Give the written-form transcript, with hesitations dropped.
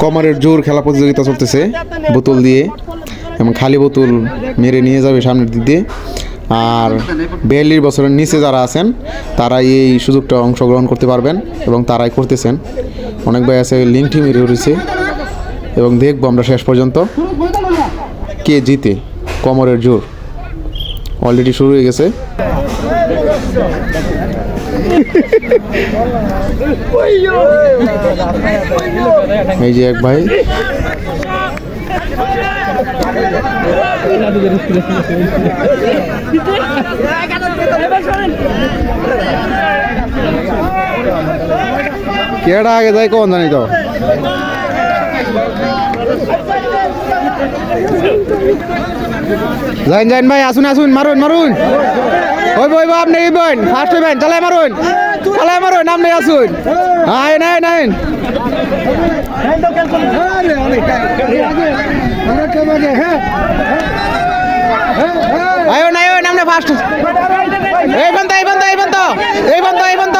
কমারের জোর খেলা প্রতিযোগিতা চলতেছে বোতল দিয়ে, এবং খালি বোতল মেরে নিয়ে যাবে সামনের দিক দিয়ে। আর 42 বছরের নিচে যারা আছেন তারা এই সুযোগটা অংশগ্রহণ করতে পারবেন, এবং তারাই করতেছেন। অনেক ভাই আছে লিঙ্কটি মেরে উঠেছে, এবং দেখবো আমরা শেষ পর্যন্ত কে জিতে। কমরের জোর অলরেডি শুরু হয়ে গেছে। এই যে এক ভাই, কেডা আগে যায় কোন জানি তো। যাইন যাইন ভাই, আসুন আসুন, মারুন মারুন, হইব হইব, আপনি হইবেন ফার্স্ট হইবেন, চালাই মারুন চালাই মারুন, আপনি আসুন। আইন আইন আইন, আইন আইন, আপনি ফার্স্ট। এই বন্ধ এই বন্ধ এই বন্ধ এই বন্ধ এই বন্ধ।